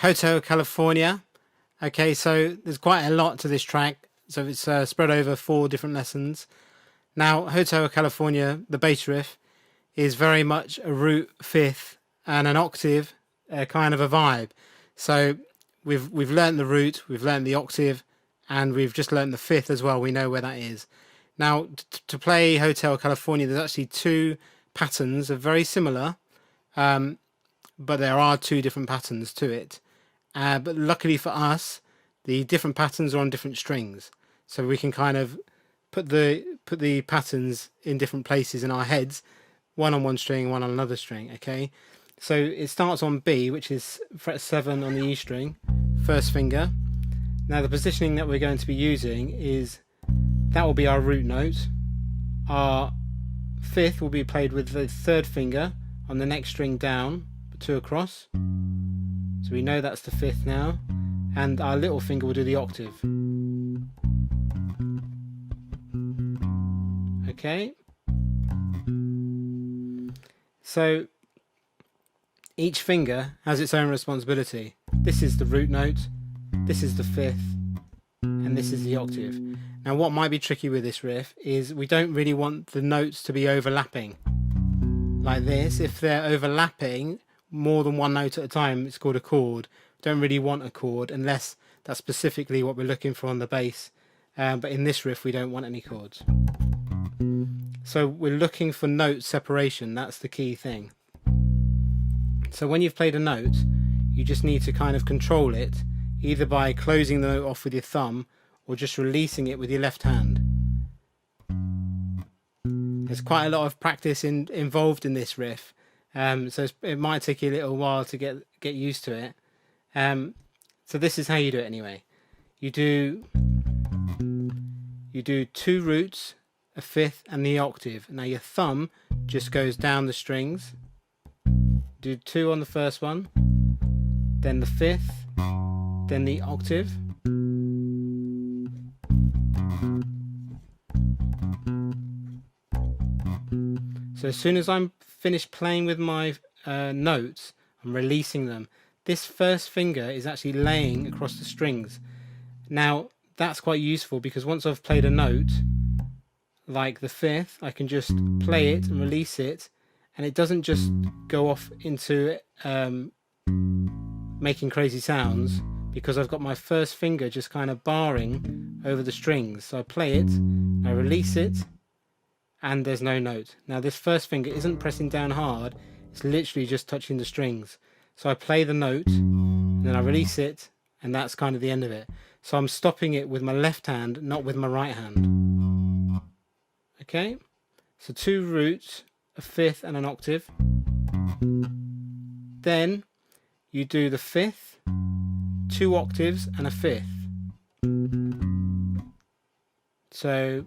Hotel California. Okay, so there's quite a lot to this track. So it's spread over 4 different lessons. Now, Hotel California, the bass riff, is very much a root fifth and an octave kind of a vibe. So we've learnt the root, we've learnt the octave, and we've just learnt the fifth as well. We know where that is. Now, to play Hotel California, there's actually 2 patterns are very similar, but there are 2 different patterns to it. But luckily for us, the different patterns are on different strings, so we can kind of put the patterns in different places in our heads, one on one string, one on another string. Okay, so it starts on B, which is fret 7 on the E string, first finger. Now the positioning that we're going to be using is, that will be our root note. Our fifth will be played with the 3rd finger on the next string down, 2 across. So we know that's the 5th now, and our little finger will do the octave. Okay. So each finger has its own responsibility. This is the root note, this is the 5th, and this is the octave. Now what might be tricky with this riff is we don't really want the notes to be overlapping like this. If they're overlapping more than one note at a time, it's called a chord. Don't really want a chord unless that's specifically what we're looking for on the bass. But in this riff we don't want any chords. So we're looking for note separation. That's the key thing. So when you've played a note, you just need to kind of control it, either by closing the note off with your thumb or just releasing it with your left hand. There's quite a lot of practice involved in this riff, so it might take you a little while to get used to it. So this is how you do it anyway. You do 2 roots, a 5th, and the octave. Now your thumb just goes down the strings. Do 2 on the first one, then the 5th, then the octave. So as soon as I'm finished playing with my notes, I'm releasing them. This first finger is actually laying across the strings. Now that's quite useful because once I've played a note, like the 5th, I can just play it and release it, and it doesn't just go off into making crazy sounds, because I've got my first finger just kind of barring over the strings. So I play it, I release it, and there's no note. Now this first finger isn't pressing down hard, it's literally just touching the strings. So I play the note, and then I release it, and that's kind of the end of it. So I'm stopping it with my left hand, not with my right hand. Okay, so 2 roots, a 5th and an octave. Then you do the 5th, 2 octaves and a 5th. So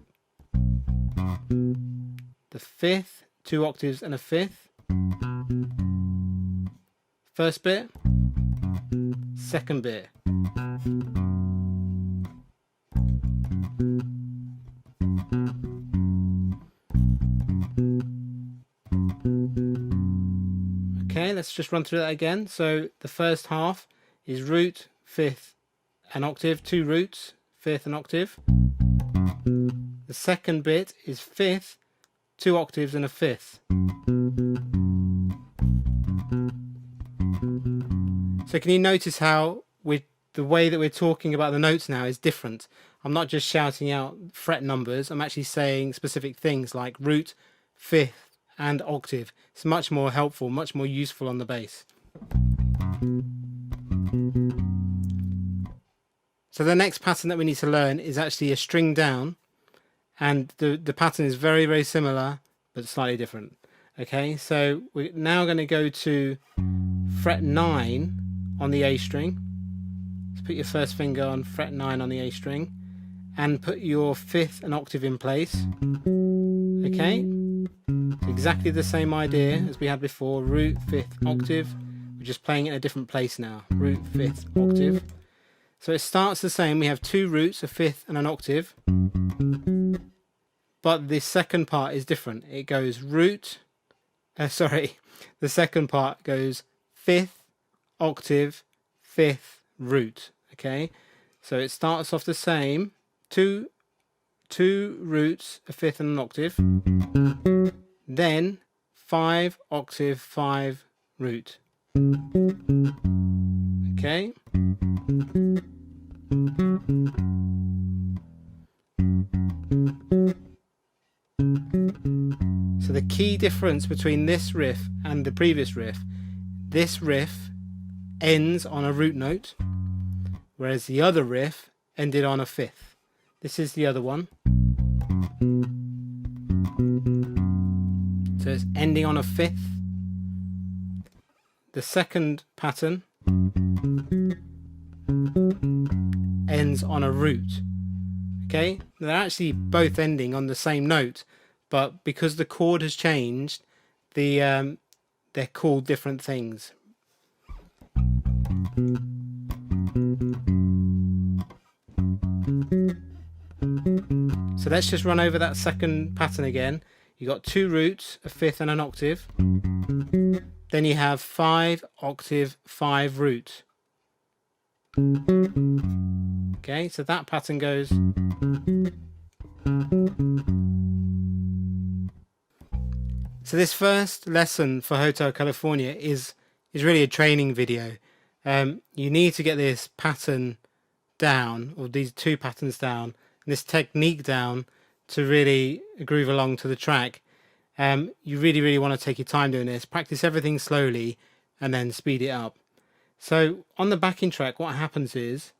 the 5th, 2 octaves and a 5th. First bit, second bit. Okay, let's just run through that again. So the first half is root, 5th, and octave, 2 roots, 5th and octave. The second bit is 5th, 2 octaves and a 5th. So can you notice how the way that we're talking about the notes now is different? I'm not just shouting out fret numbers, I'm actually saying specific things like root, 5th and octave. It's much more helpful, much more useful on the bass. So the next pattern that we need to learn is actually a string down, and the pattern is very, very similar but slightly different. Okay, so we're now going to go to fret 9 on the A string. So put your first finger on fret 9 on the A string and put your 5th and octave in place. Okay, exactly the same idea as we had before, root, 5th, octave. We're just playing it in a different place now, root, 5th, octave. So it starts the same, we have 2 roots, a 5th and an octave, but the second part is different. It goes root, the second part goes 5th, octave, fifth root. Okay, so it starts off the same, two roots, a fifth and an octave, then 5 octave 5 root. Okay, so the key difference between this riff and the previous riff, this riff ends on a root note, whereas the other riff ended on a fifth. This is the other one. So it's ending on a fifth. The second pattern ends on a root. Okay, they're actually both ending on the same note, but because the chord has changed, they're called different things. So let's just run over that second pattern again. You got 2 roots, a fifth and an octave. Then you have 5 octave 5 root. Okay, so that pattern goes. So this first lesson for Hotel California is really a training video. You need to get this pattern down, or these 2 patterns down, and this technique down to really groove along to the track. You really want to take your time doing this. Practice everything slowly and then speed it up. So on the backing track, what happens is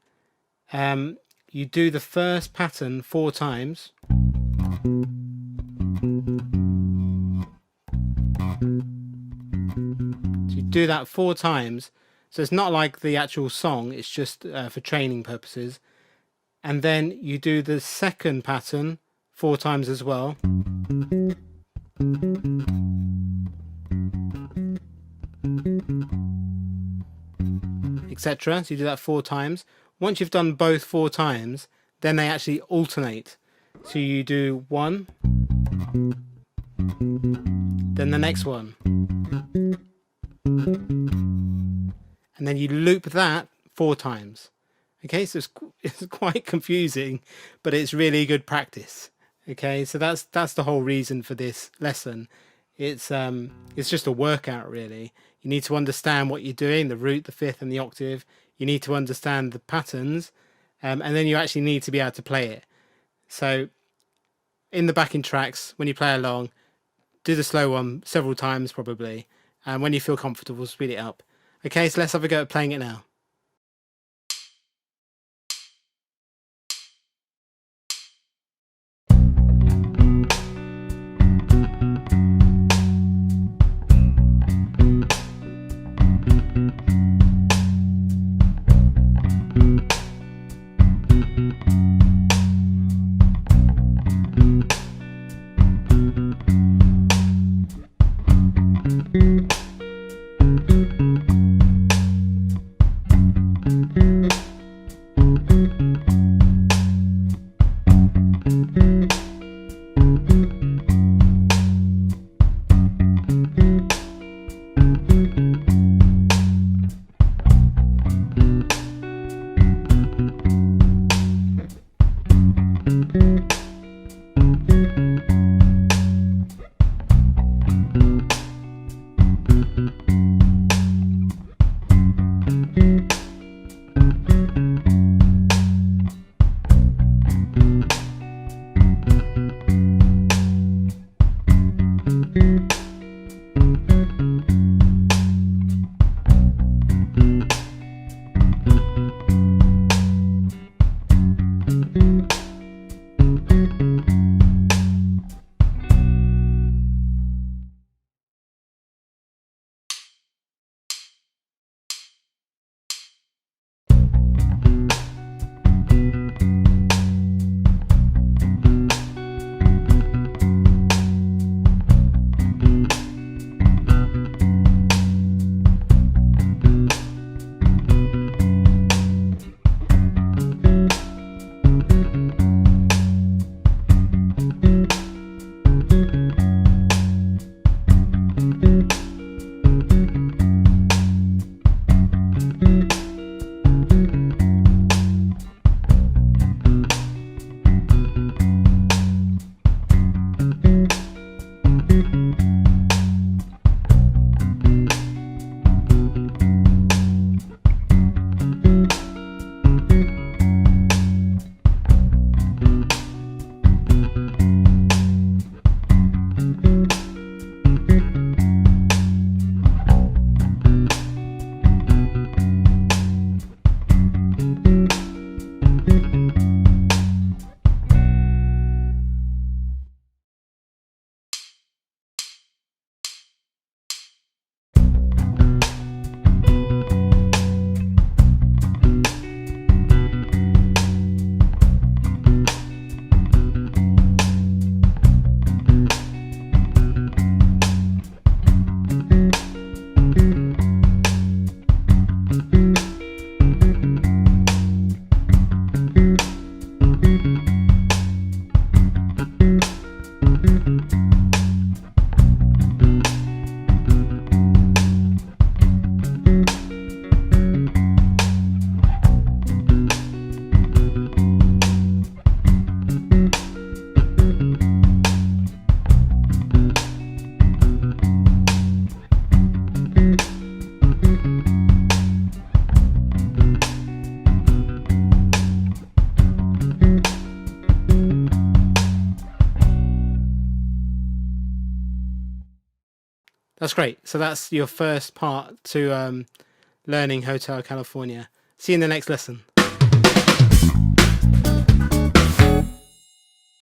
you do the first pattern 4 times. So you do that 4 times. So it's not like the actual song, it's just for training purposes. And then you do the second pattern 4 times as well. Etc. So you do that 4 times. Once you've done both 4 times, then they actually alternate. So you do 1, then the next one, and then you loop that 4 times. Okay, so it's quite confusing, but it's really good practice. Okay, so that's the whole reason for this lesson. It's just a workout, really. You need to understand what you're doing, the root, the fifth and the octave. You need to understand the patterns, and then you actually need to be able to play it. So in the backing tracks, when you play along, do the slow one several times probably, and when you feel comfortable, speed it up. Okay, so let's have a go at playing it now. That's great. So that's your first part to learning Hotel California. See you in the next lesson.